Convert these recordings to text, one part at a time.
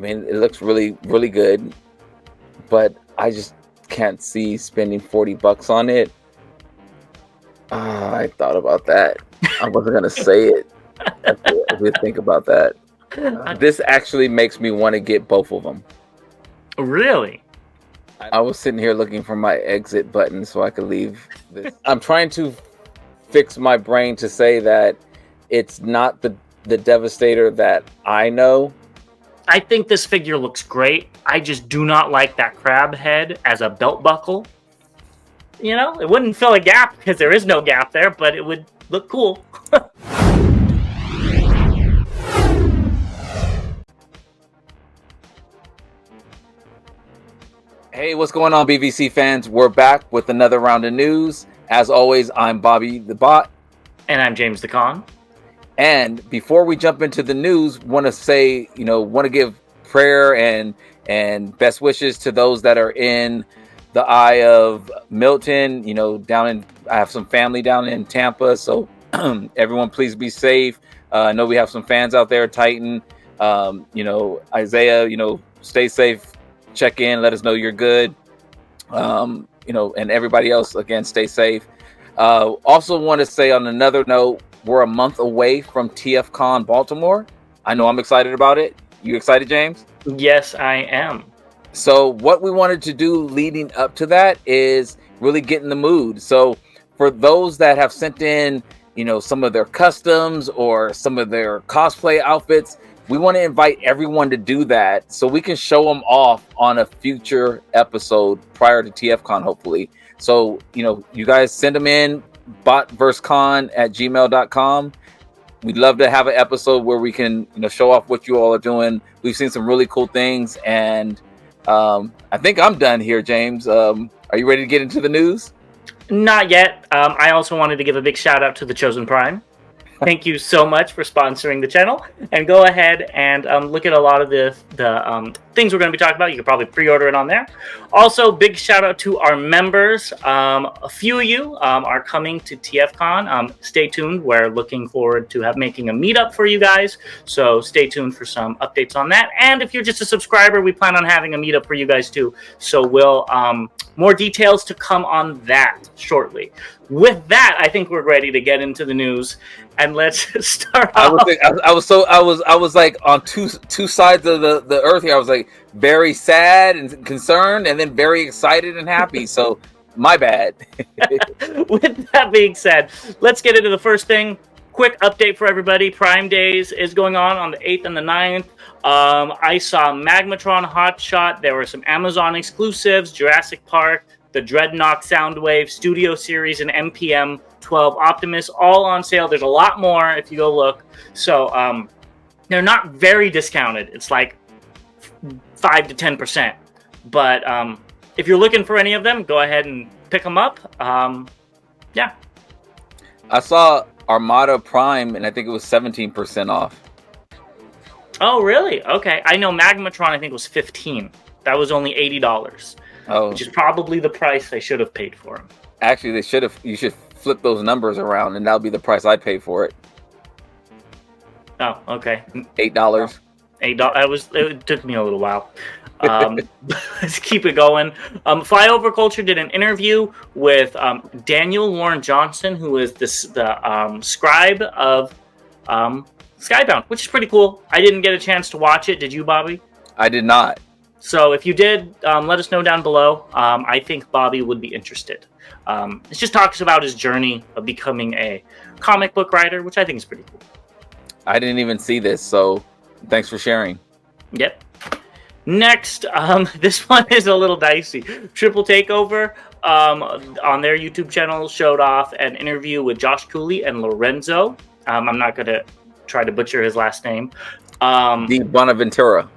mean, it looks really, really good, but I just can't see spending $40 on it. I thought about that. I wasn't gonna say it. If we think about that, this actually makes me want to get both of them. Really? I was sitting here looking for my exit button so I could leave this. I'm trying to fix my brain to say that it's not the Devastator that I know. I think this figure looks great. I just do not like that crab head as a belt buckle. You know, it wouldn't fill a gap because there is no gap there, but it would look cool. Hey, what's going on, BVC fans? We're back with another round of news. As always, I'm Bobby the Bot. And I'm James the Con. And before we jump into the news, want to give prayer and best wishes to those that are in the Eye of Milton. I have some family down in Tampa, so everyone please be safe. I know we have some fans out there, Titan. Isaiah, stay safe. Check in, let us know you're good. And everybody else, again, stay safe. Also want to say on another note, we're a month away from TFcon Baltimore. I know I'm excited about it. You excited, James? Yes, I am. So what we wanted to do leading up to that is really get in the mood. So for those that have sent in, some of their customs or some of their cosplay outfits, we want to invite everyone to do that so we can show them off on a future episode prior to TFcon, hopefully. So, you guys send them in, botversecon@gmail.com. We'd love to have an episode where we can, show off what you all are doing. We've seen some really cool things, and I think I'm done here, James. Are you ready to get into the news? Not yet. I also wanted to give a big shout out to the Chosen Prime. Thank you so much for sponsoring the channel, and go ahead and look at a lot of the things we're going to be talking about. You can probably pre-order it on there. Also, big shout out to our members. A few of you are coming to TFcon. Stay tuned. We're looking forward to making a meetup for you guys, so stay tuned for some updates on that. And if you're just a subscriber, we plan on having a meetup for you guys too. So we'll more details to come on that shortly. With that, I think we're ready to get into the news, and let's start off. I was like on two sides of the earth here. I was like very sad and concerned, and then very excited and happy. So my bad. With that being said, let's get into the first thing. Quick update for everybody. Prime Days is going on the 8th and the 9th. I saw Magmatron Hotshot. There were some Amazon exclusives, Jurassic Park, the Dreadnought Soundwave, Studio Series, and MPM 12 Optimus, all on sale. There's a lot more if you go look. So they're not very discounted. It's like 5 to 10%. But if you're looking for any of them, go ahead and pick them up. Yeah. I saw Armada Prime, and I think it was 17% off. Oh, really? Okay. I know Magmatron, I think, was $15. That was only $80. Oh. Which is probably the price I should have paid for him. Actually, you should flip those numbers around, and that'll be the price I pay for it. Oh, okay. $8. $8. It took me a little while. Let's keep it going. Flyover Culture did an interview with Daniel Warren Johnson, who is the scribe of Skybound, which is pretty cool. I didn't get a chance to watch it. Did you, Bobby? I did not. So if you did, let us know down below. I think Bobby would be interested. It just talks about his journey of becoming a comic book writer, which I think is pretty cool. I didn't even see this, so thanks for sharing. Yep. Next, this one is a little dicey. Triple Takeover on their YouTube channel showed off an interview with Josh Cooley and Lorenzo. I'm not going to try to butcher his last name. Di Bonaventura.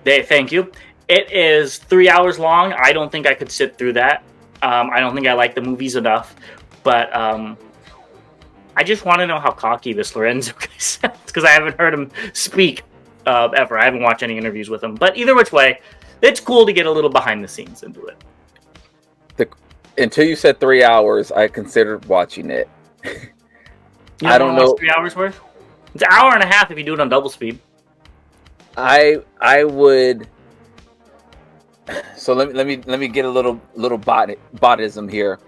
Thank you. It is 3 hours long. I don't think I could sit through that. I don't think I like the movies enough. But I just want to know how cocky this Lorenzo guy sounds, because I haven't heard him speak ever. I haven't watched any interviews with him. But either which way, it's cool to get a little behind the scenes into it. Until you said 3 hours, I considered watching it. I don't know. 3 hours worth? It's an hour and a half if you do it on double speed. I would. So let me get a little botism here.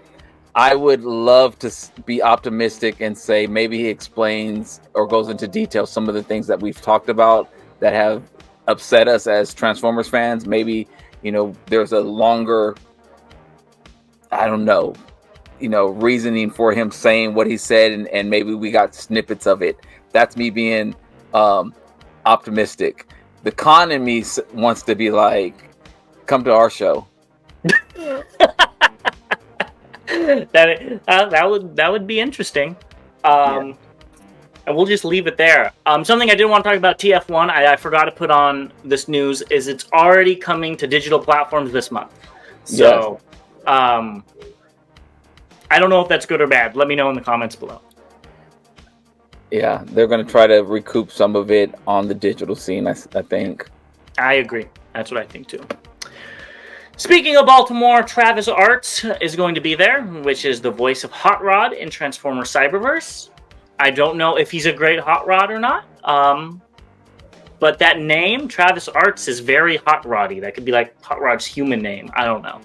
I would love to be optimistic and say maybe he explains or goes into detail some of the things that we've talked about that have upset us as Transformers fans. Maybe, there's a longer, I don't know, reasoning for him saying what he said, and maybe we got snippets of it. That's me being optimistic. The con in me wants to be like, come to our show. that would be interesting. And we'll just leave it there. Something I did want to talk about TF1, I forgot to put on this news, is it's already coming to digital platforms this month. So, yes. I don't know if that's good or bad. Let me know in the comments below. Yeah, they're going to try to recoup some of it on the digital scene, I think. I agree. That's what I think too. Speaking of Baltimore, Travis Arts is going to be there, which is the voice of Hot Rod in Transformers Cyberverse. I don't know if he's a great Hot Rod or not, but that name, Travis Arts, is very Hot Roddy. That could be like Hot Rod's human name. I don't know.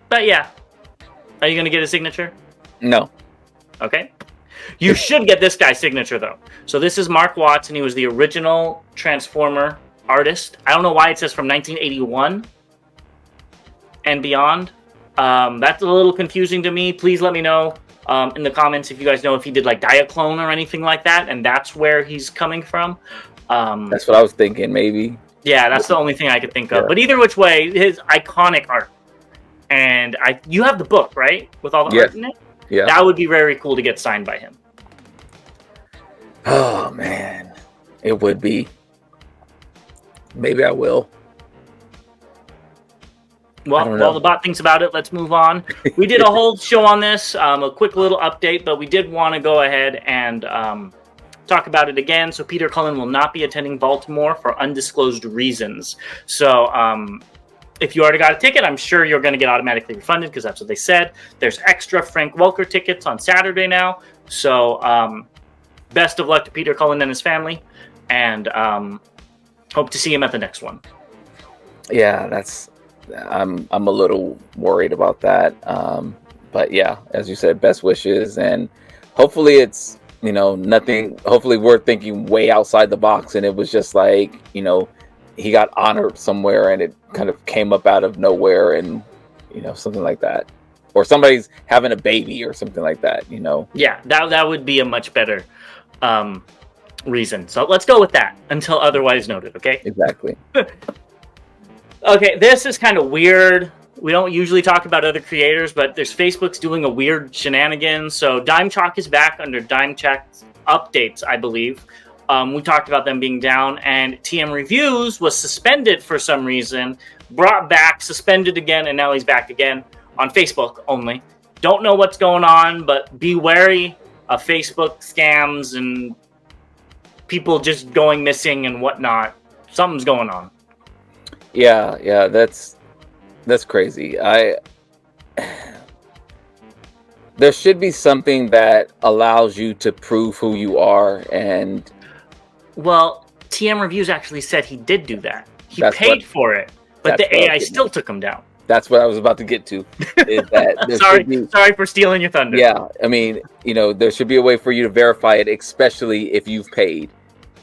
But yeah. Are you going to get a signature? No. Okay. You should get this guy's signature, though. So this is Mark Watson. He was the original Transformer artist. I don't know why it says from 1981 and beyond. That's a little confusing to me. Please let me know in the comments if you guys know if he did like Diaclone or anything like that, and that's where he's coming from. That's what I was thinking, maybe. Yeah, that's the only thing I could think of. Yeah. But either which way, his iconic art. And you have the book, right? With all the art in it? Yeah. That would be very cool to get signed by him. Oh, man. It would be. Maybe I will. Well, while the bot thinks about it, let's move on. We did a whole show on this, a quick little update, but we did want to go ahead and talk about it again. So Peter Cullen will not be attending Baltimore for undisclosed reasons. So if you already got a ticket, I'm sure you're going to get automatically refunded because that's what they said. There's extra Frank Welker tickets on Saturday now. So best of luck to Peter Cullen and his family, and hope to see him at the next one. Yeah, I'm a little worried about that. But yeah, as you said, best wishes, and hopefully it's, nothing. Hopefully we're thinking way outside the box, and it was just like, he got honored somewhere and it kind of came up out of nowhere, and something like that, or somebody's having a baby or something like that. Yeah, that would be a much better reason. So let's go with that until otherwise noted. Okay. Exactly. Okay, this is kind of weird. We don't usually talk about other creators, but Facebook's doing a weird shenanigans. So Dime Chalk is back under Dime Chalk updates, I believe. We talked about them being down, and TM Reviews was suspended for some reason, brought back, suspended again, and now he's back again on Facebook only. Don't know what's going on, but be wary of Facebook scams and people just going missing and whatnot. Something's going on. Yeah, that's crazy. There should be something that allows you to prove who you are, and well, TM Reviews actually said he did do that. He paid for it, but the AI still took him down. That's what I was about to get to. Is that sorry for stealing your thunder. Yeah, I mean, there should be a way for you to verify it, especially if you've paid.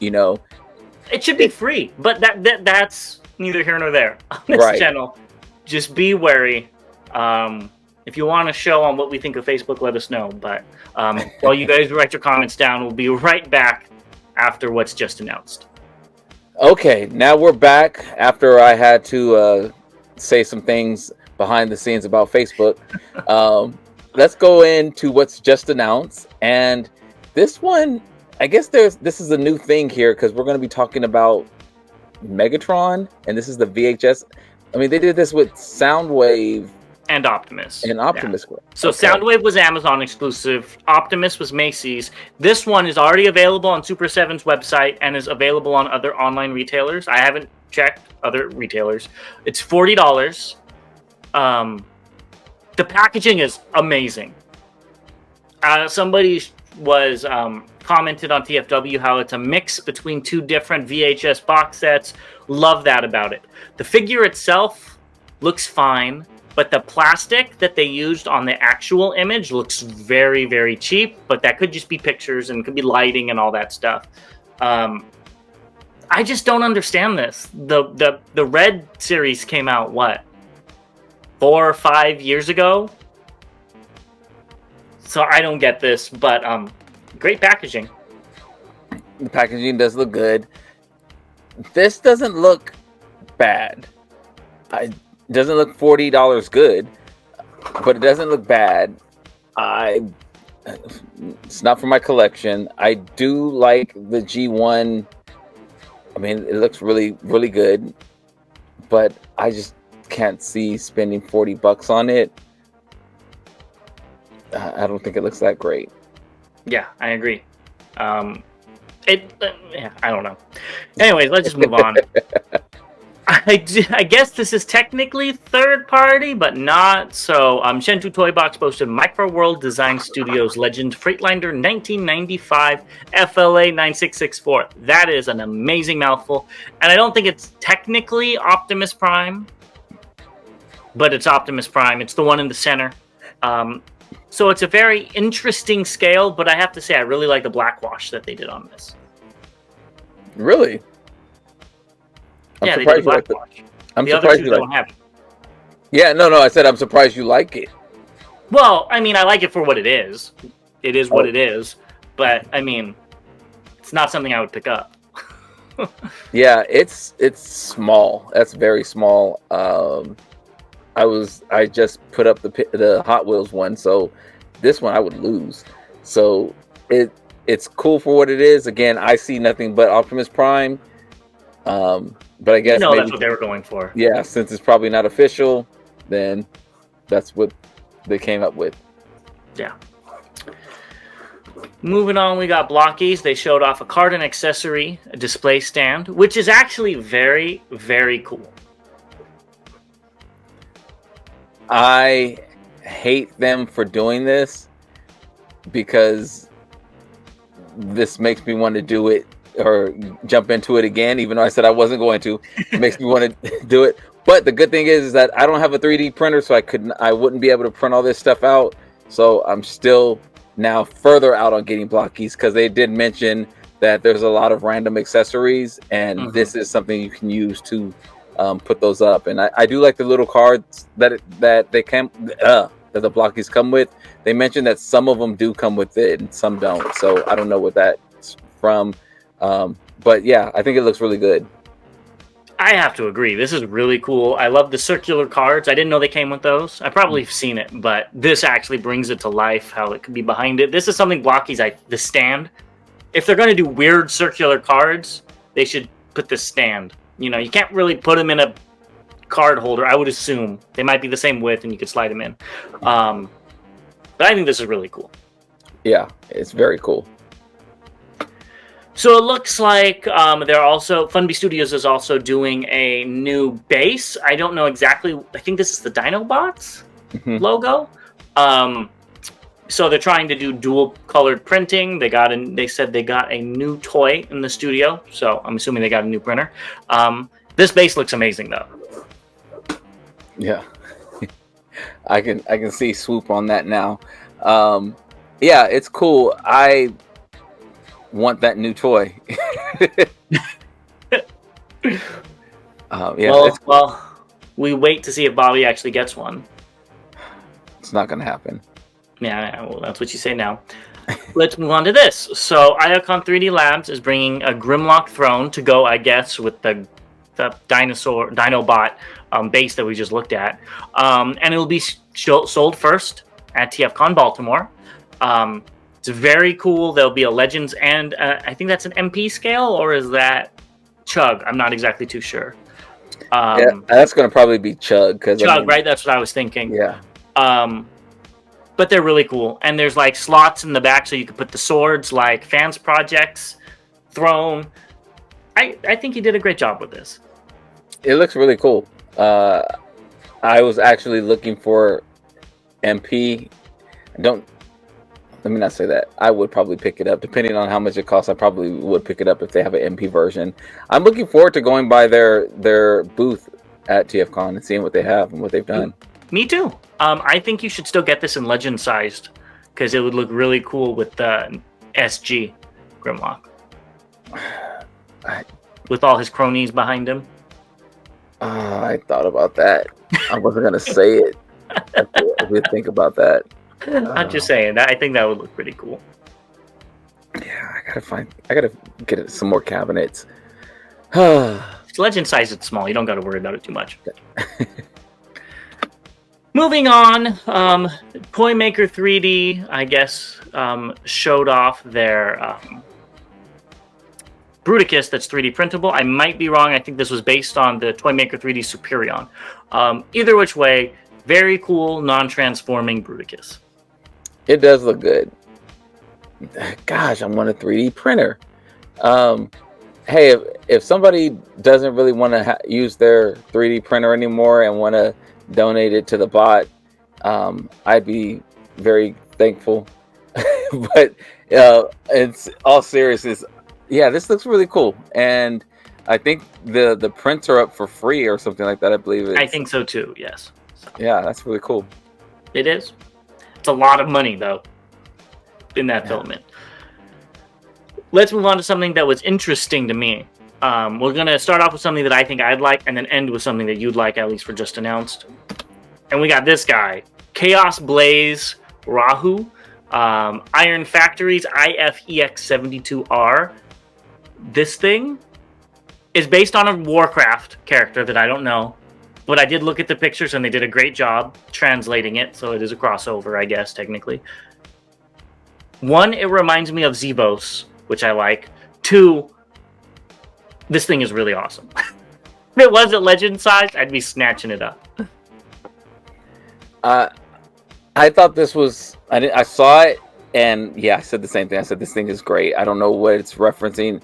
It should be free, but that's neither here nor there on this channel. Just be wary. If you want a show on what we think of Facebook, let us know. But while you guys write your comments down, we'll be right back after what's just announced. Okay, now we're back after I had to say some things behind the scenes about Facebook. Let's go into what's just announced. And this one, I guess this is a new thing here because we're going to be talking about Megatron, and this is the VHS. I mean, they did this with Soundwave and Optimus. Yeah. So okay. Soundwave was Amazon exclusive. Optimus was Macy's. This one is already available on Super 7's website and is available on other online retailers. I haven't checked other retailers. It's $40. The packaging is amazing. Somebody was commented on TFW how it's a mix between two different VHS box sets. Love that about it. The figure itself looks fine, but the plastic that they used on the actual image looks very, very cheap, but that could just be pictures and could be lighting and all that stuff. I just don't understand this. The Red series came out, what, 4 or 5 years ago? So I don't get this, but great packaging. The packaging does look good. This doesn't look bad. It doesn't look $40 good, but it doesn't look bad. It's not for my collection. I do like the G1. I mean, it looks really, really good, but I just can't see spending $40 on it. I don't think it looks that great. Yeah, I agree. I don't know. Anyways, let's just move on. I guess this is technically third party, but not. So, Shentu Toy Box posted Micro World Design Studios Legend Freightliner 1995 FLA 9664. That is an amazing mouthful. And I don't think it's technically Optimus Prime, but it's Optimus Prime. It's the one in the center. So it's a very interesting scale, but I have to say I really like the black wash that they did on this. Really? Yeah, they did black wash. The other two don't have it. Yeah, no, I said I'm surprised you like it. Well, I mean, I like it for what it is. It is what it is. But, I mean, it's not something I would pick up. Yeah, it's small. That's very small. I just put up the Hot Wheels one, so this one I would lose. So it's cool for what it is. Again, I see nothing but Optimus Prime. But I guess maybe that's what they were going for. Yeah, since it's probably not official, then that's what they came up with. Yeah. Moving on, we got Blokees. They showed off a card and accessory display stand, which is actually very, very cool. I hate them for doing this because this makes me want to do it or jump into it again, even though I said I wasn't going to. It makes me want to do it. But the good thing is that I don't have a 3D printer, so I wouldn't be able to print all this stuff out. So I'm still now further out on getting Blokees because they did mention that there's a lot of random accessories, and this is something you can use to put those up. And I do like the little cards that they can that the Blokees come with. They mentioned that some of them do come with it and some don't. So I don't know what that's from. But yeah, I think it looks really good. I have to agree. This is really cool. I love the circular cards. I didn't know they came with those. I probably have seen it, but this actually brings it to life, how it could be behind it. This is something Blokees, the stand. If they're going to do weird circular cards, they should put this stand. You know, you can't really put them in a card holder, I would assume. They might be the same width and you could slide them in. But I think this is really cool. Yeah, it's very cool. So it looks like they're also, Funby Studios is also doing a new base. I don't know exactly. I think this is the Dinobots logo. So they're trying to do dual colored printing. They said they got a new toy in the studio. So I'm assuming they got a new printer. This base looks amazing though. Yeah, I can see Swoop on that now. Yeah, it's cool. I want that new toy. Yeah. Well, we wait to see if Bobby actually gets one. It's not gonna happen. Yeah, well, that's what you say now. Let's move on to this. So, Iacon 3D Labs is bringing a Grimlock throne to go, I guess, with the Dinobot base that we just looked at, and it will be sold first at TFcon Baltimore. It's very cool. There'll be a Legends and I think that's an MP scale, or is that Chug? I'm not exactly too sure. Yeah, that's going to probably be Chug. Chug, right? That's what I was thinking. Yeah. But they're really cool. And there's like slots in the back so you can put the swords like Fans Projects, Throne. I think he did a great job with this. It looks really cool. I was actually looking for MP. let me not say that. I would probably pick it up. Depending on how much it costs, I probably would pick it up if they have an MP version. I'm looking forward to going by their booth at TFcon and seeing what they have and what they've done. Me too. I think you should still get this in legend sized because it would look really cool with the SG Grimlock. With all his cronies behind him. I thought about that. I wasn't going to say it. I did think about that. I'm just saying that I think that would look pretty cool. Yeah, I gotta get some more cabinets. It's legend size, it's small. You don't got to worry about it too much. Moving on, Toy Maker 3D, I guess, showed off their Bruticus that's 3D printable. I might be wrong. I think this was based on the Toy Maker 3D Superion. Either which way, very cool, non-transforming Bruticus. It does look good. Gosh, I want a 3D printer. Hey, if somebody doesn't really want to use their 3D printer anymore and want to donate it to the bot, I'd be very thankful. But it's all seriousness. Yeah, this looks really cool, and I think the prints are up for free or something like that. I believe it. I think so too. Yes. So. Yeah, that's really cool. It is. It's a lot of money though in that filament. Let's move on to something that was interesting to me. We're gonna start off with something that I think I'd like, and then end with something that you'd like, at least for just announced. And we got this guy, Chaos Blaze Rahu, Iron Factories IFEX72R. This thing is based on a Warcraft character that I don't know, but I did look at the pictures and they did a great job translating it, so it is a crossover, I guess, technically. One, it reminds me of Zevos, which I like. Two, this thing is really awesome. If it wasn't legend size, I'd be snatching it up. I thought this was... I saw it, and yeah, I said the same thing. I said this thing is great. I don't know what it's referencing.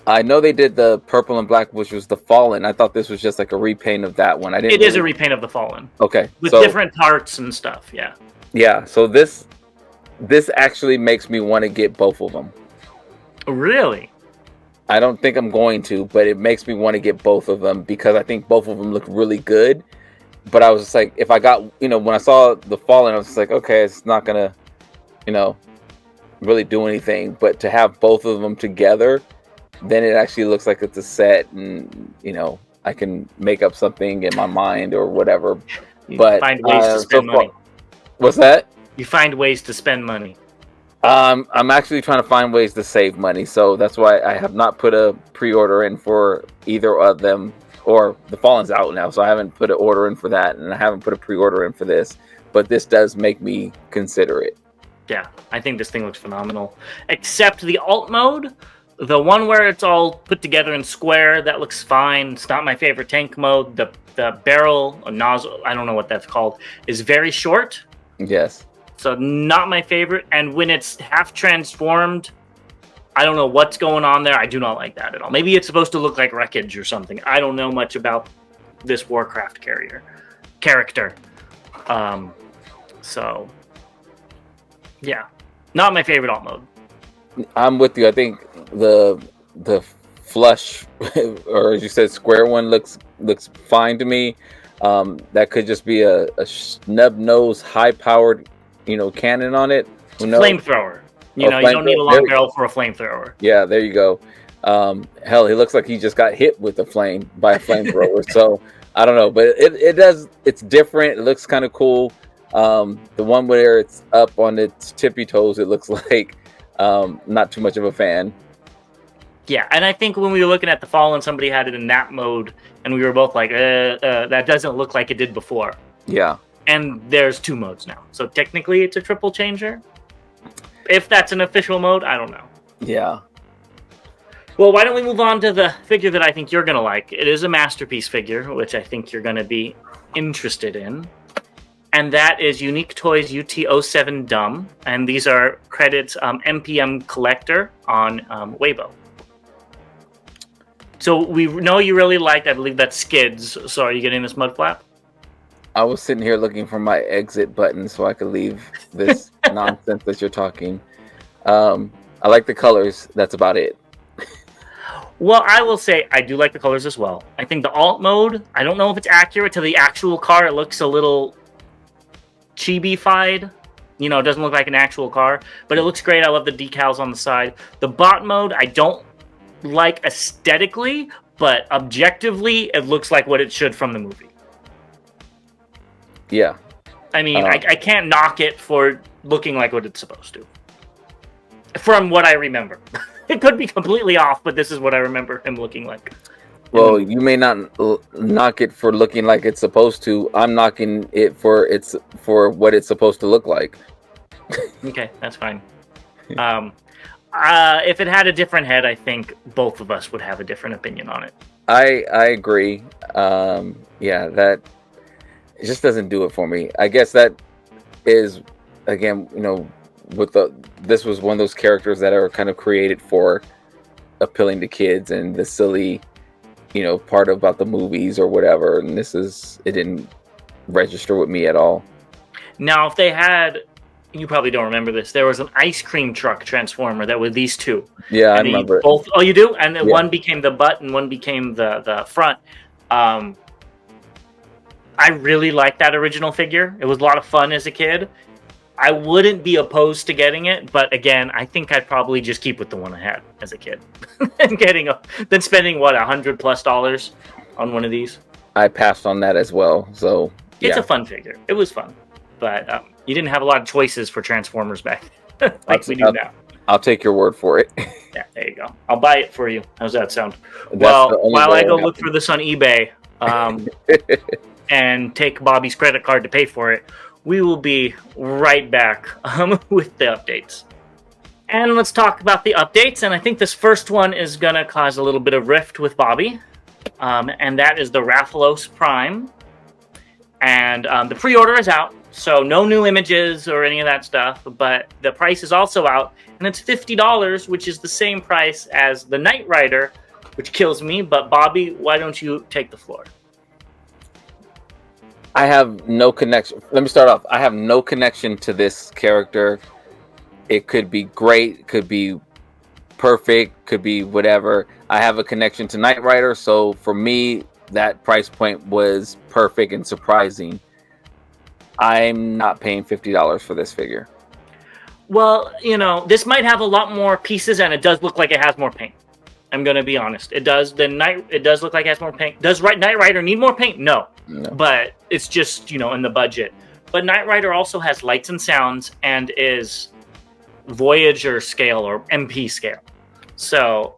I know they did the purple and black, which was the Fallen. I thought this was just like a repaint of that one. I didn't. It is a repaint of the Fallen. Okay, with different parts and stuff. Yeah. Yeah. So this actually makes me want to get both of them. Really? I don't think I'm going to, but it makes me want to get both of them because I think both of them look really good. But I was just like, if I got, when I saw the Fallen, I was just like, okay, it's not gonna, really do anything. But to have both of them together, then it actually looks like it's a set, and I can make up something in my mind or whatever. You find ways to spend money. What's that? You find ways to spend money. I'm actually trying to find ways to save money, so that's why I have not put a pre-order in for either of them. Or the Fallen's out now, so I haven't put an order in for that, and I haven't put a pre-order in for this. But this does make me consider it. Yeah, I think this thing looks phenomenal. Except the alt mode, the one where it's all put together in square, that looks fine. It's not my favorite tank mode. The barrel or nozzle, I don't know what that's called, is very short. Yes. So not my favorite. And when it's half transformed, I don't know what's going on there. I do not like that at all. Maybe it's supposed to look like wreckage or something. I don't know much about this Warcraft character. So, yeah. Not my favorite alt mode. I'm with you. I think the flush, or as you said, square one looks fine to me. That could just be a snub nose, high powered, cannon on it. Flamethrower. You don't need a long barrel for a flamethrower. Yeah, there you go. Hell, he looks like he just got hit with a flame by a flamethrower. So I don't know, but it does. It's different. It looks kind of cool. The one where it's up on its tippy toes, it looks like not too much of a fan. Yeah, and I think when we were looking at the Fallen, somebody had it in that mode, and we were both like, that doesn't look like it did before. Yeah. And there's 2 modes now, so technically it's a triple changer. If that's an official mode, I don't know. Yeah. Well, why don't we move on to the figure that I think you're going to like. It is a masterpiece figure, which I think you're going to be interested in. And that is Unique Toys UT07 Dumb. And these are credits MPM Collector on Weibo. So we know you really liked, I believe that's Skids. So are you getting this Mudflap? I was sitting here looking for my exit button so I could leave this nonsense that you're talking. I like the colors. That's about it. Well, I will say I do like the colors as well. I think the alt mode, I don't know if it's accurate to the actual car. It looks a little chibi-fied. You know, it doesn't look like an actual car, but it looks great. I love the decals on the side. The bot mode, I don't like aesthetically, but objectively, it looks like what it should from the movie. Yeah. I mean, I can't knock it for looking like what it's supposed to. From what I remember. It could be completely off, but this is what I remember him looking like. Well, you may not knock it for looking like it's supposed to. I'm knocking it for what it's supposed to look like. Okay, that's fine. If it had a different head, I think both of us would have a different opinion on it. I agree. Yeah, that it just doesn't do it for me. I guess that is, again, you know, this was one of those characters that are kind of created for appealing to kids, and the silly, you know, part about the movies or whatever. And it didn't register with me at all. Now, if they had, you probably don't remember this, there was an ice cream truck transformer that was these two. Yeah, I remember. Both. Oh, you do? And then one became the butt and one became the front. I really liked that original figure. It was a lot of fun as a kid. I wouldn't be opposed to getting it, but again, I think I'd probably just keep with the one I had as a kid, and then spending $100+ on one of these. I passed on that as well. So yeah. It's a fun figure. It was fun, but you didn't have a lot of choices for Transformers back then, like we do now. I'll take your word for it. Yeah, there you go. I'll buy it for you. How's that sound? Well, while I go look for this on eBay, and take Bobby's credit card to pay for it, we will be right back with the updates. And let's talk about the updates. And I think this first one is going to cause a little bit of rift with Bobby. And that is the Rathalos Prime. And the pre-order is out. So no new images or any of that stuff. But the price is also out. And it's $50, which is the same price as the Knight Rider, which kills me. But Bobby, why don't you take the floor? I have no connection. Let me start off. I have no connection to this character. It could be great, could be perfect, could be whatever. I have a connection to Knight Rider, so for me, that price point was perfect and surprising. I'm not paying $50 for this figure. Well, you know, this might have a lot more pieces, and it does look like it has more paint. I'm going to be honest. It does. It does look like it has more paint. Does Knight Rider need more paint? No. But it's just, you know, in the budget. But Knight Rider also has lights and sounds and is Voyager scale or MP scale. So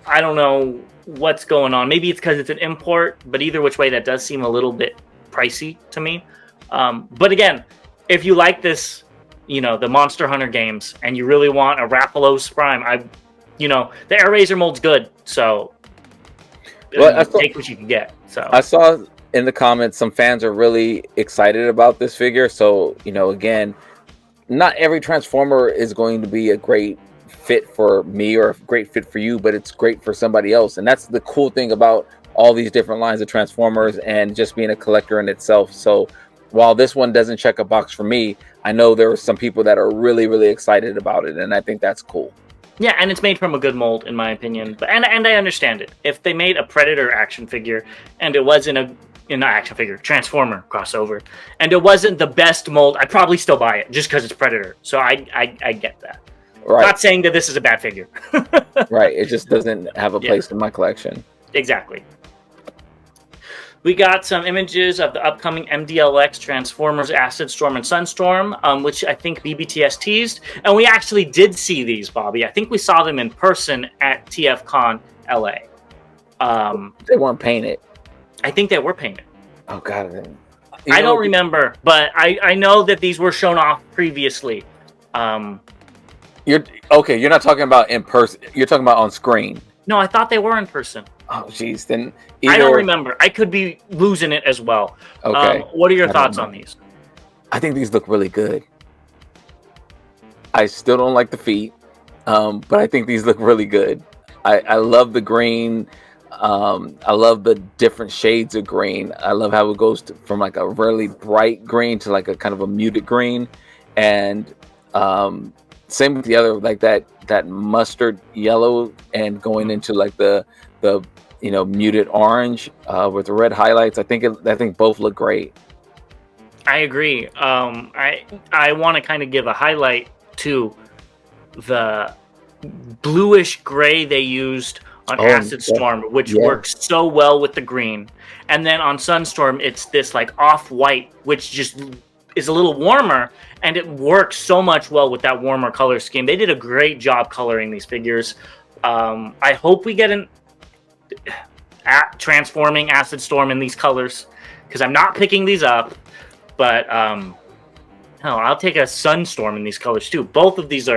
I don't know what's going on. Maybe it's because it's an import, but either which way, that does seem a little bit pricey to me. But again, if you like this, you know, the Monster Hunter games, and you really want a Rathalos Prime, you know, the Air Razor mold's good, so take what you can get. So I saw in the comments some fans are really excited about this figure. So, you know, again, not every Transformer is going to be a great fit for me or a great fit for you, but it's great for somebody else. And that's the cool thing about all these different lines of Transformers and just being a collector in itself. So while this one doesn't check a box for me, I know there are some people that are really, really excited about it. And I think that's cool. Yeah, and it's made from a good mold, in my opinion. But and I understand it. If they made a Predator action figure and it wasn't Transformer crossover, and it wasn't the best mold, I'd probably still buy it just because it's Predator. So I get that. Right. Not saying that this is a bad figure. Right. It just doesn't have a place in my collection. Exactly. We got some images of the upcoming MDLX Transformers Acid Storm and Sunstorm, which I think BBTS teased. And we actually did see these, Bobby. I think we saw them in person at TFcon LA. They weren't painted. I think they were painted. Oh, God. I don't remember, but I know that these were shown off previously. You're not talking about in person. You're talking about on screen. No, I thought they were in person. Oh, jeez. Then I don't remember. I could be losing it as well. Okay. What are your thoughts on these? I think these look really good. I still don't like the feet, but I think these look really good. I love the green. I love the different shades of green. I love how it goes from like a really bright green to like a kind of a muted green, and same with the other, like that mustard yellow, and going into like the muted orange with the red highlights. I think both look great. I agree. I want to kind of give a highlight to the bluish gray they used on Acid Storm, which works so well with the green. And then on Sunstorm, it's this like off-white, which just is a little warmer, and it works so much well with that warmer color scheme. They did a great job coloring these figures. I hope we get an transforming Acid Storm in these colors, because I'm not picking these up, but I'll take a Sunstorm in these colors too. Both of these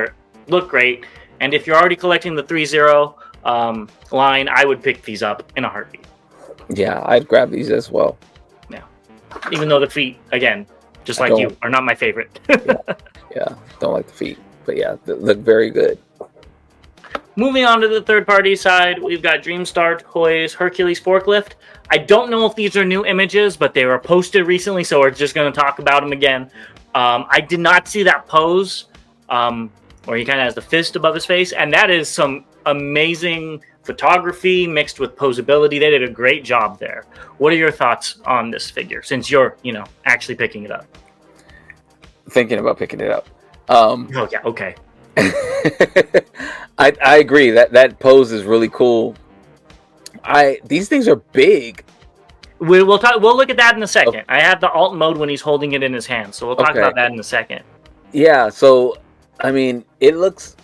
look great, and if you're already collecting the 3-0 line, I would pick these up in a heartbeat. Yeah, I'd grab these as well. Yeah, even though the feet, again, just like you, are not my favorite. yeah, don't like the feet, but yeah, they look very good. Moving on to the third-party side, we've got Dreamstar Toys Hercules Forklift. I don't know if these are new images, but they were posted recently, so we're just going to talk about them again. I did not see that pose where he kind of has the fist above his face, and that is some amazing photography mixed with posability. They did a great job there. What are your thoughts on this figure, since you're, actually picking it up? Thinking about picking it up. Oh, yeah, okay. I agree that pose is really cool. These things are big. We'll look at that in a second. Okay. I have the alt mode when he's holding it in his hand, so we'll talk about that in a second. Yeah, so I mean, it looks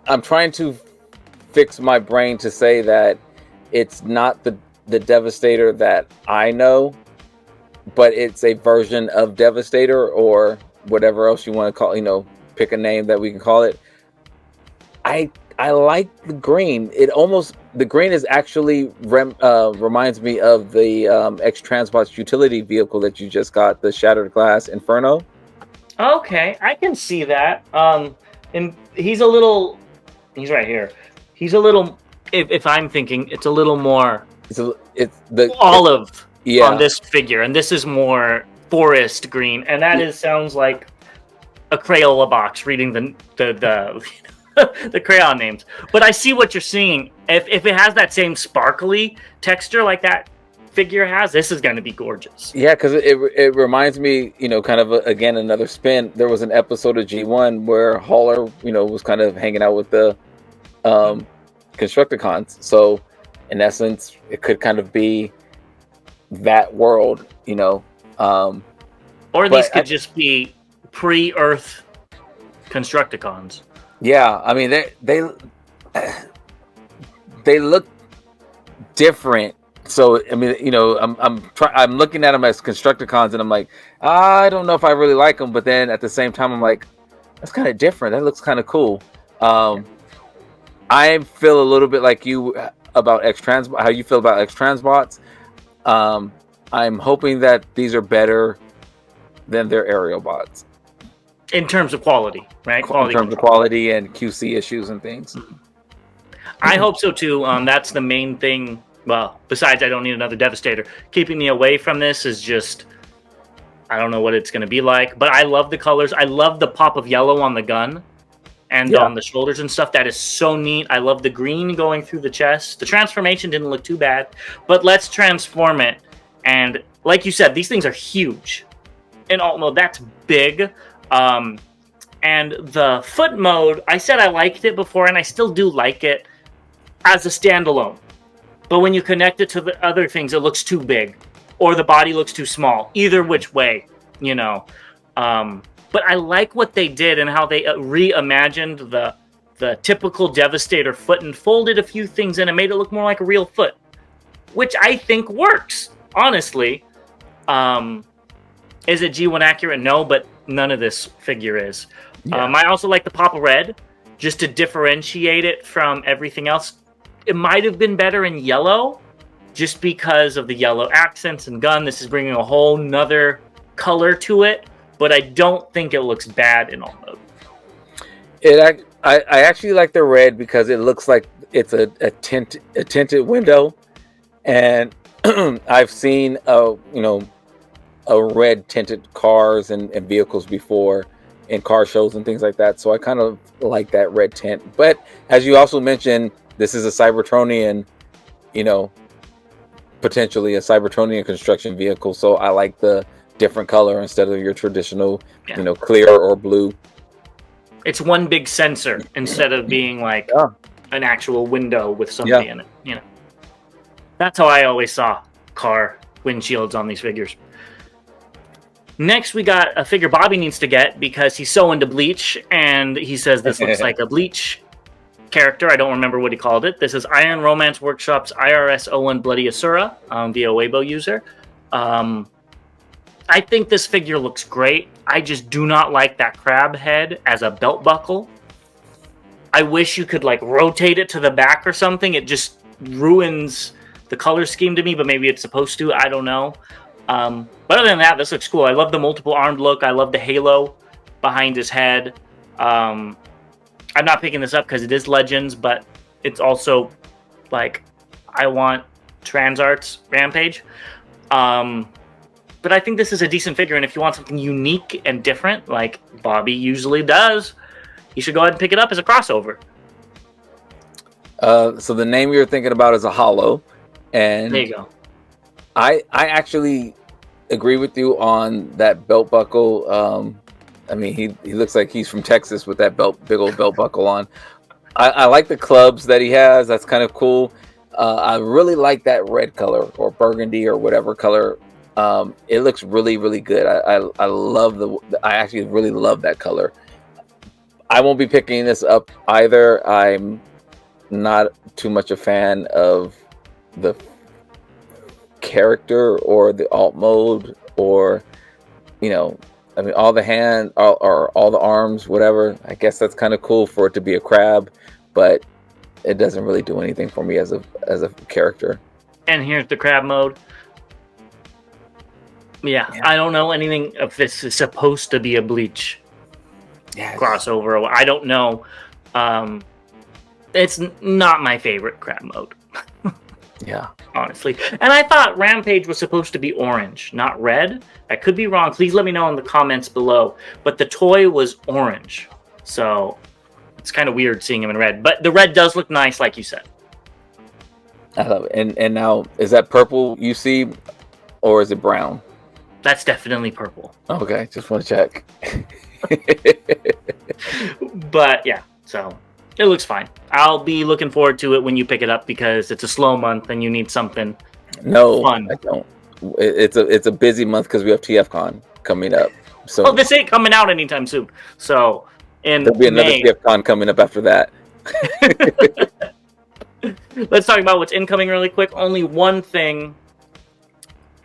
I'm trying to fix my brain to say that it's not the Devastator that I know, but it's a version of Devastator or whatever else you want to call, pick a name that we can call it. I like the green. The green is actually reminds me of the X-Transbot's utility vehicle that you just got, the Shattered Glass Inferno. Okay, I can see that. And he's right here. He's a little, if I'm thinking, it's a little more olive on this figure, and this is more forest green, and that sounds like a Crayola box reading the the crayon names. But I see what you're seeing. If it has that same sparkly texture like that figure has, this is going to be gorgeous. Yeah, because it reminds me, kind of again another spin. There was an episode of G1 where Hauler, was kind of hanging out with the Constructicons. So in essence, it could kind of be that world, or these could just be pre-Earth Constructicons. Yeah, I mean they look different. So I mean, I'm looking at them as Constructicons, and I'm like, I don't know if I really like them. But then at the same time, I'm like, that's kind of different. That looks kind of cool. I feel a little bit like you about X-Transbot. How you feel about X-Transbots? I'm hoping that these are better than their aerial bots. In terms of quality, right? In terms of quality and QC issues and things. I hope so too. That's the main thing. Well, besides I don't need another Devastator. Keeping me away from this is just, I don't know what it's going to be like. But I love the colors. I love the pop of yellow on the gun and on the shoulders and stuff. That is so neat. I love the green going through the chest. The transformation didn't look too bad. But let's transform it. And like you said, these things are huge. In alt mode, that's big. And the foot mode, I said I liked it before, and I still do like it as a standalone. But when you connect it to the other things, it looks too big, or the body looks too small. Either which way, But I like what they did and how they reimagined the typical Devastator foot and folded a few things in and made it look more like a real foot, which I think works, honestly. Is it G1 accurate? No, but none of this figure is. Yeah. I also like the pop of red, just to differentiate it from everything else. It might have been better in yellow, just because of the yellow accents and gun. This is bringing a whole nother color to it, but I don't think it looks bad in alt mode. I actually like the red because it looks like it's a tinted window, and I've seen a red tinted cars and vehicles before in car shows and things like that. So I kind of like that red tint. But as you also mentioned, this is a Cybertronian, you know, potentially a Cybertronian construction vehicle. So I like the different color instead of your traditional, clear or blue. It's one big sensor instead of being like an actual window with somebody in it. That's how I always saw car windshields on these figures. Next, we got a figure Bobby needs to get because he's so into Bleach, and he says this looks like a Bleach character. I don't remember what he called it. This is Iron Romance Workshop's IRS 01 Bloody Asura, via Weibo user. I think this figure looks great. I just do not like that crab head as a belt buckle. I wish you could like rotate it to the back or something. It just ruins the color scheme to me, but maybe it's supposed to. I don't know. But other than that, this looks cool. I love the multiple armed look. I love the halo behind his head. I'm not picking this up because it is Legends, but it's also like I want Transart's Rampage. But I think this is a decent figure, and if you want something unique and different, like Bobby usually does, you should go ahead and pick it up as a crossover. So the name you're thinking about is a Hollow, and there you go. I actually agree with you on that belt buckle. I mean, he looks like he's from Texas with that big old belt buckle on. I like the clubs that he has. That's kind of cool. I really like that red color or burgundy or whatever color. It looks really, really good. I love I actually really love that color. I won't be picking this up either. I'm not too much a fan of the character or the alt mode, or I mean, all the hand or all the arms, whatever. I guess that's kind of cool for it to be a crab, but it doesn't really do anything for me as a character. And here's the crab mode. Yeah, I don't know anything if this is supposed to be a Bleach crossover. I don't know. It's not my favorite crab mode. Yeah. Honestly. And I thought Rampage was supposed to be orange, not red. I could be wrong. Please let me know in the comments below. But the toy was orange. So it's kind of weird seeing him in red. But the red does look nice, like you said. I love it. And now, is that purple you see, or is it brown? That's definitely purple. Okay, just want to check. But yeah, so it looks fine. I'll be looking forward to it when you pick it up because it's a slow month and you need something fun. I don't. It's a busy month because we have TFcon coming up. So this ain't coming out anytime soon. So there'll be another TFcon coming up after that. Let's talk about what's incoming really quick. Only one thing,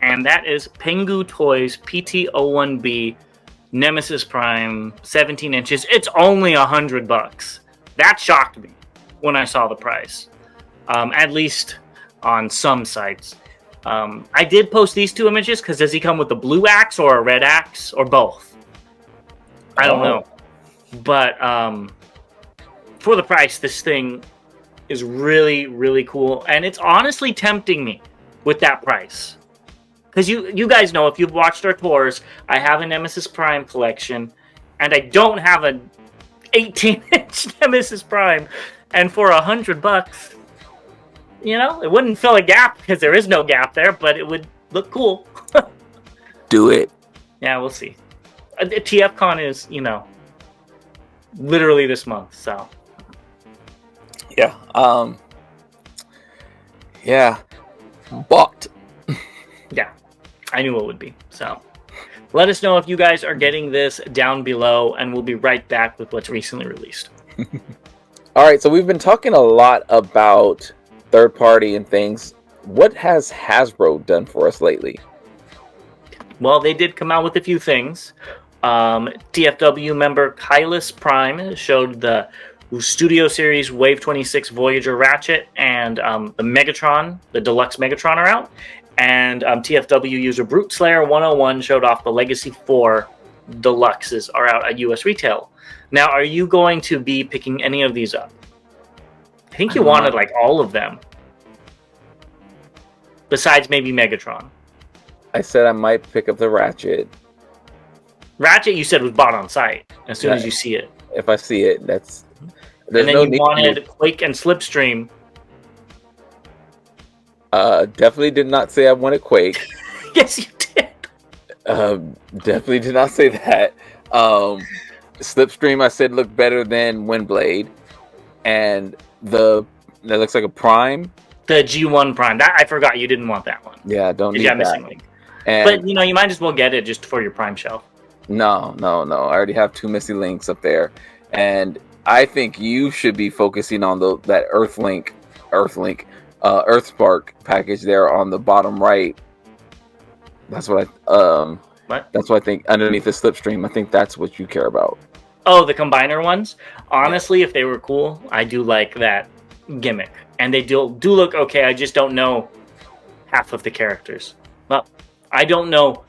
and that is Pengu Toys PT01B Nemesis Prime 17 inches. It's only $100. That shocked me when I saw the price, at least on some sites. I did post these two images because does he come with a blue axe or a red axe or both? I don't know. But for the price, this thing is really, really cool. And it's honestly tempting me with that price. Because you guys know, if you've watched our tours, I have a Nemesis Prime collection. And I don't have an 18-inch Nemesis Prime. And for $100, it wouldn't fill a gap because there is no gap there, but it would look cool. Do it. Yeah, we'll see. TFcon is, literally this month, so. Yeah. Yeah. Bought. Yeah. I knew it would be, so. Let us know if you guys are getting this down below, and we'll be right back with what's recently released. All right, so we've been talking a lot about third party and things. What has Hasbro done for us lately? Well, they did come out with a few things. TFW member Kylus Prime showed the Studio Series Wave 26 Voyager Ratchet and the Megatron, the Deluxe Megatron are out. And TFW user Brute Slayer 101 showed off the Legacy 4 Deluxes are out at US retail. Now, are you going to be picking any of these up? I think you I don't wanted know. like all of them. Besides maybe Megatron. I said I might pick up the Ratchet. Ratchet, you said, was bought on site as soon Yeah. as you see it. If I see it, there's And then no you need wanted Quake and Slipstream. definitely did not say I wanted Quake. Yes, you did. Definitely did not say that. Slipstream I said looked better than Windblade, and that looks like a Prime. The G1 Prime. That I forgot you didn't want that one. Yeah, I don't need You got that. missing link. And But you might as well get it just for your Prime shelf. no. I already have 2 missing links up there, and I think you should be focusing on that Earthspark package there on the bottom right. That's what That's what I think underneath the Slipstream. I think that's what you care about. Oh, the combiner ones. Honestly, if they were cool, I do like that gimmick, and they do look okay. I just don't know half of the characters. Well, I don't know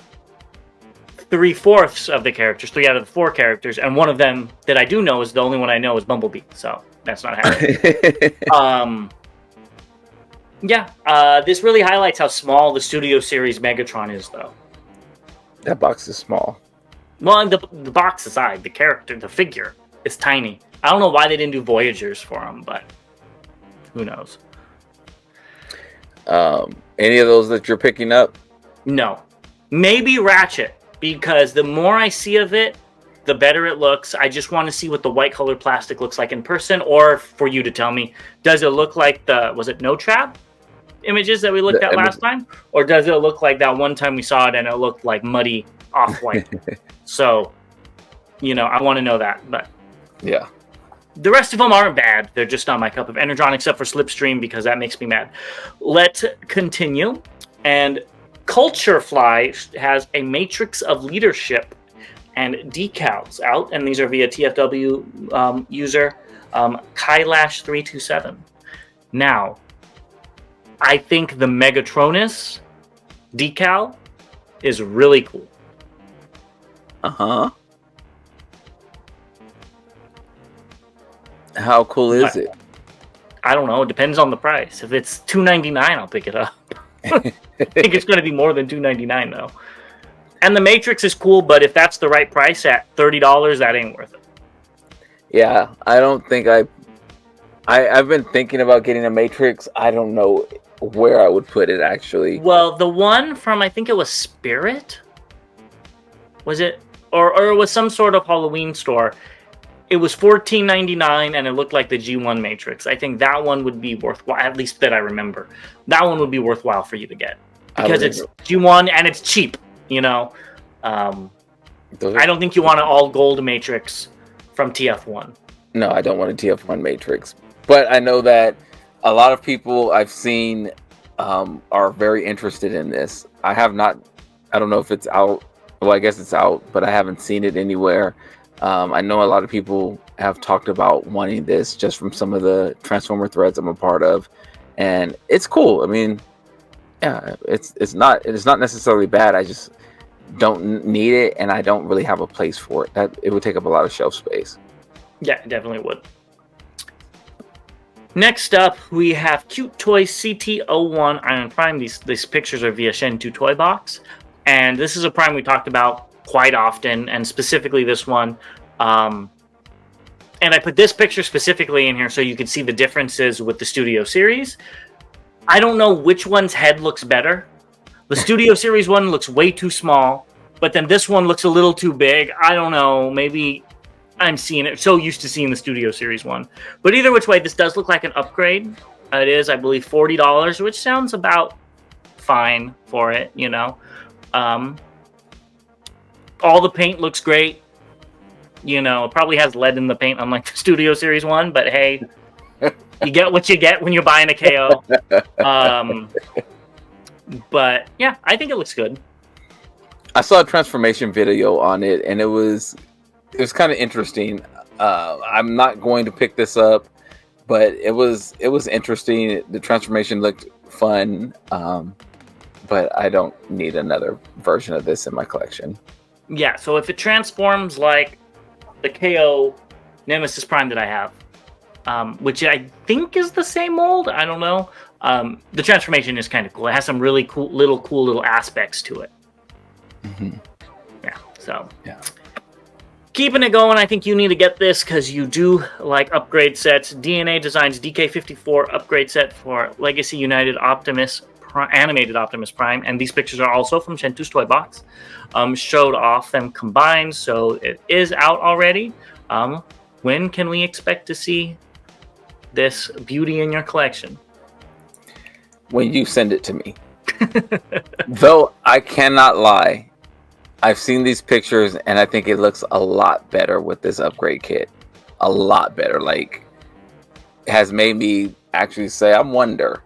3/4 of the characters, 3 out of the 4 characters, and one of them that I do know is the only one I know is Bumblebee. So that's not happening. This really highlights how small the Studio Series Megatron is, though. That box is small. Well, the box aside, the figure is tiny. I don't know why they didn't do Voyagers for him, but who knows? Any of those that you're picking up? No. Maybe Ratchet, because the more I see of it, the better it looks. I just want to see what the white colored plastic looks like in person, or for you to tell me, does it look like was it No Trap images that we looked at last time? Or does it look like that one time we saw it and it looked like muddy off-white? So, I want to know that. But yeah, the rest of them aren't bad. They're just not my cup of Energon, except for Slipstream, because that makes me mad. Let's continue. And Culture Fly has a Matrix of Leadership and decals out, and these are via TFW user Kylash327. Now, I think the Megatronus decal is really cool. How cool is it? I don't know. It depends on the price. If it's $2.99, I'll pick it up. I think it's going to be more than $2.99 though. And the Matrix is cool, but if that's the right price at $30, that ain't worth it. Yeah, I don't think I've been thinking about getting a Matrix. I don't know where I would put it actually. Well, the one from I think it was Spirit, was it, or it was some sort of Halloween store. It was $14.99, and it looked like the G1 Matrix. I think that one would be worthwhile, at least that I remember. That one would be worthwhile for you to get because it's G1 and it's cheap. I don't think you want an all gold Matrix from TF1. No, I don't want a TF1 Matrix. But I know that a lot of people I've seen are very interested in this. I have not. I don't know if it's out. Well, I guess it's out, but I haven't seen it anywhere. I know a lot of people have talked about wanting this just from some of the Transformer threads I'm a part of, and it's cool. I mean, yeah, it's not necessarily bad. I just don't need it, and I don't really have a place for it. That it would take up a lot of shelf space. Yeah, it definitely would. Next up, we have Cute Toy CT01 Iron Prime. These pictures are via Shen2 Toy Box, and this is a Prime we talked about quite often, and specifically this one. And I put this picture specifically in here so you can see the differences with the Studio Series. I don't know which one's head looks better. The Studio Series one looks way too small, but then this one looks a little too big. I don't know. Maybe I'm seeing it. So used to seeing the Studio Series one. But either which way, this does look like an upgrade. It is, I believe, $40, which sounds about fine for it, all the paint looks great. It probably has lead in the paint, unlike the Studio Series one. But hey, you get what you get when you're buying a KO. But yeah, I think it looks good. I saw a transformation video on it, and it was kind of interesting. I'm not going to pick this up, but it was interesting. The transformation looked fun, but I don't need another version of this in my collection. Yeah, so if it transforms like the KO Nemesis Prime that I have, which I think is the same mold. I don't know. The transformation is kind of cool. It has some really cool little aspects to it. Mm-hmm. Yeah. So. Yeah. Keeping it going, I think you need to get this because you do like upgrade sets. DNA Designs DK54 upgrade set for Legacy United Animated Optimus Prime, and these pictures are also from Shentu's Toy Box. Showed off them combined, so it is out already. When can we expect to see this beauty in your collection? When you send it to me. Though I cannot lie, I've seen these pictures and I think it looks a lot better with this upgrade kit. A lot better. Like, has made me actually say, I wonder.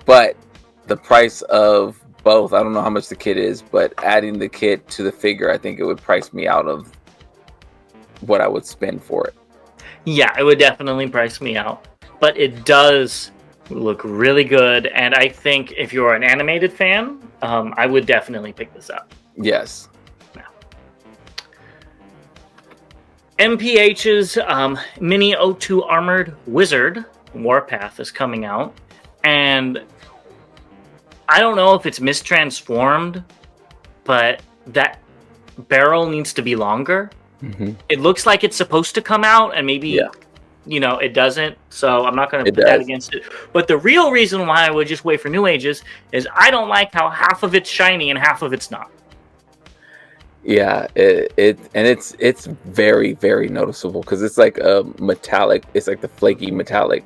But the price of both, I don't know how much the kit is, but adding the kit to the figure, I think it would price me out of what I would spend for it. Yeah, it would definitely price me out. But it does look really good. And I think if you're an animated fan, I would definitely pick this up. Yes. MPH's Mini O2 Armored Wizard Warpath is coming out. And I don't know if it's mistransformed, but that barrel needs to be longer. Mm-hmm. It looks like it's supposed to come out, and maybe, it doesn't. So I'm not going to put that against it. But the real reason why I would just wait for New Ages is I don't like how half of it's shiny and half of it's not. Yeah, it's very, very noticeable because it's like a metallic. It's like the flaky metallic,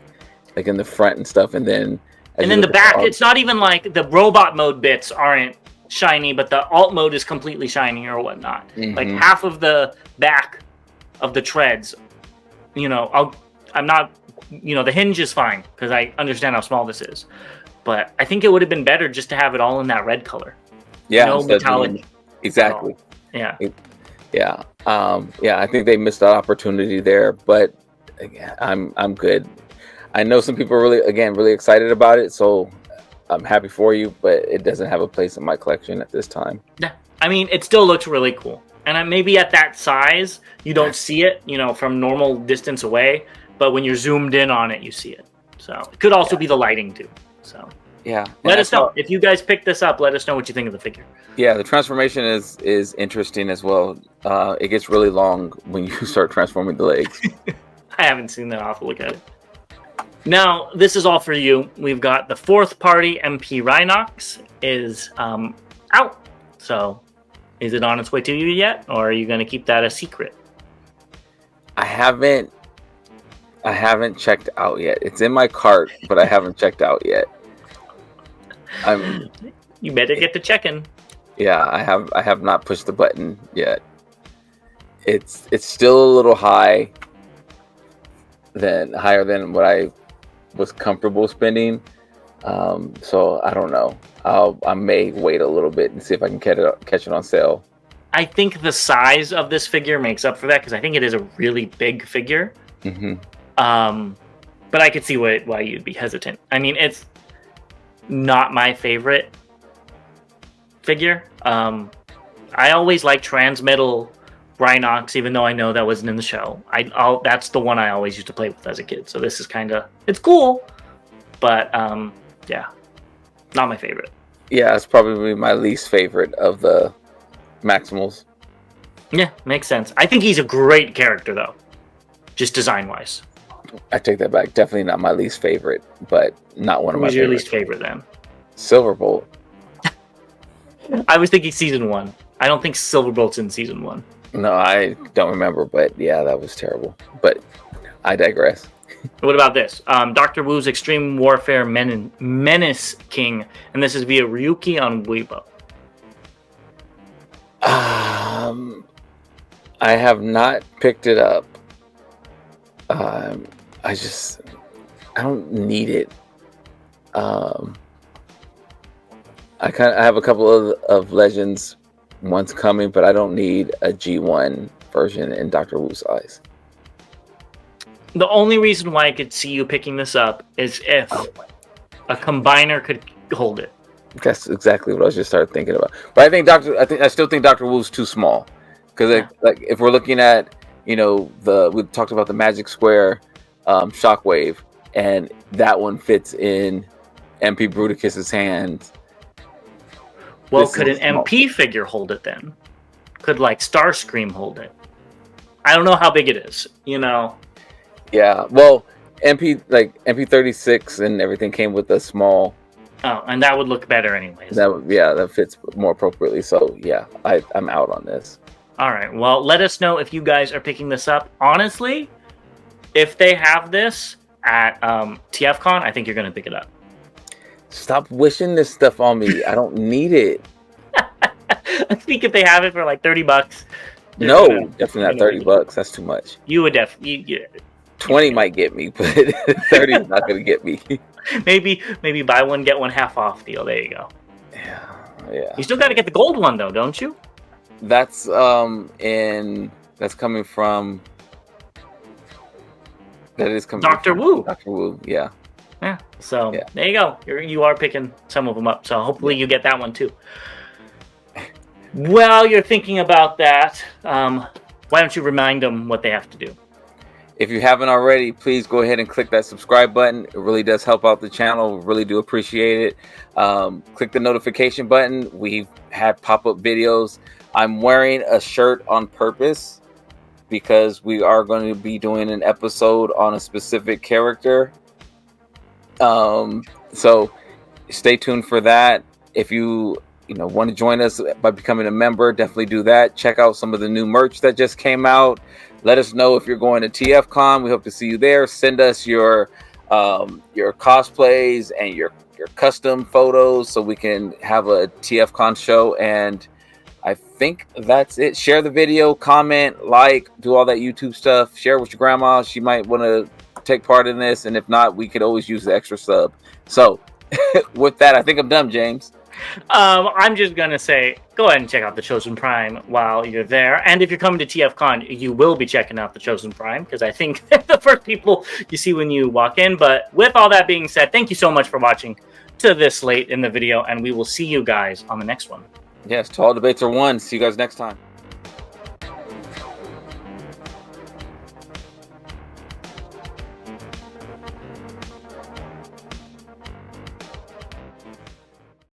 like in the front and stuff, and then the back. It's not even like the robot mode bits aren't shiny, but the alt mode is completely shiny or whatnot. Mm-hmm. Like half of the back of the treads. I'm not. The hinge is fine because I understand how small this is, but I think it would have been better just to have it all in that red color. Yeah, no metallic. Exactly. Yeah. I think they missed that opportunity there, but I'm good. I know some people are really excited about it, so I'm happy for you, but it doesn't have a place in my collection at this time. Yeah, I mean, it still looks really cool, and maybe at that size you don't see it, from normal distance away, but when you're zoomed in on it, you see it. So it could also be the lighting too. So. Yeah. Let us know. If you guys pick this up, let us know what you think of the figure. Yeah, the transformation is interesting as well. It gets really long when you start transforming the legs. I haven't seen that. I'll have to look at it. Now, this is all for you. We've got the fourth party MP Rhinox is out. So, is it on its way to you yet? Or are you going to keep that a secret? I haven't checked out yet. It's in my cart, but I haven't checked out yet. You better get to checking. Yeah, I have not pushed the button yet. It's still a little higher than what I was comfortable spending. So I don't know. I may wait a little bit and see if I can catch it on sale. I think the size of this figure makes up for that because I think it is a really big figure. Mm-hmm. But I could see why you'd be hesitant. I mean, it's not my favorite figure. I always like Transmetal Rhinox, even though I know that wasn't in the show. That's the one I always used to play with as a kid. So this is it's cool, but not my favorite. Yeah, it's probably my least favorite of the Maximals. Yeah, makes sense. I think he's a great character though, just design wise. I take that back. Definitely not my least favorite, but not one of my favorites. Who's your least favorite then? Silverbolt. I was thinking season 1. I don't think Silverbolt's in season 1. No, I don't remember, but yeah, that was terrible. But I digress. What about this? Dr. Wu's Extreme Warfare Menace King, and this is via Ryuki on Weibo. I have not picked it up. I don't need it. I have a couple of Legends ones coming, but I don't need a G1 version in Dr. Wu's size. The only reason why I could see you picking this up is if a combiner could hold it. That's exactly what I was just started thinking about. But I still think Dr. Wu's too small. Because like if we're looking at you know, we talked about the Magic Square Shockwave, and that one fits in MP Bruticus's hands. Well, could an MP figure hold it then? Could like Starscream hold it? I don't know how big it is, you know. Yeah, well, MP36 and everything came with a small. Oh, and that would look better anyways. That fits more appropriately. So yeah, I'm out on this. All right. Well, let us know if you guys are picking this up. Honestly, if they have this at TFcon, I think you're going to pick it up. Stop wishing this stuff on me. I don't need it. I think if they have it for like $30. No, definitely not $30. That's too much. You would definitely. 20 might get me, but 30 is not going to get me. Maybe buy one get one half off deal. There you go. Yeah. You still got to get the gold one though, don't you? That's coming from. That is coming. Dr. Wu. Dr. Wu. Yeah. Yeah. So there you go. You are picking some of them up. So hopefully you get that one too. While you're thinking about that, why don't you remind them what they have to do? If you haven't already, please go ahead and click that subscribe button. It really does help out the channel. We really do appreciate it. Click the notification button. We've had pop-up videos. I'm wearing a shirt on purpose because we are going to be doing an episode on a specific character. So stay tuned for that. If you want to join us by becoming a member, definitely do that. Check out some of the new merch that just came out. Let us know if you're going to TFcon. We hope to see you there. Send us your cosplays and your custom photos so we can have a TFcon show. And I think that's it. Share the video, comment, like, do all that YouTube stuff. Share with your grandma. She might want to take part in this. And if not, we could always use the extra sub. So with that, I think I'm done, James. I'm just going to say, go ahead and check out the Chosen Prime while you're there. And if you're coming to TFcon, you will be checking out the Chosen Prime, because I think they're the first people you see when you walk in. But with all that being said, thank you so much for watching to this late in the video, and we will see you guys on the next one. Yes, to all debates are won. See you guys next time.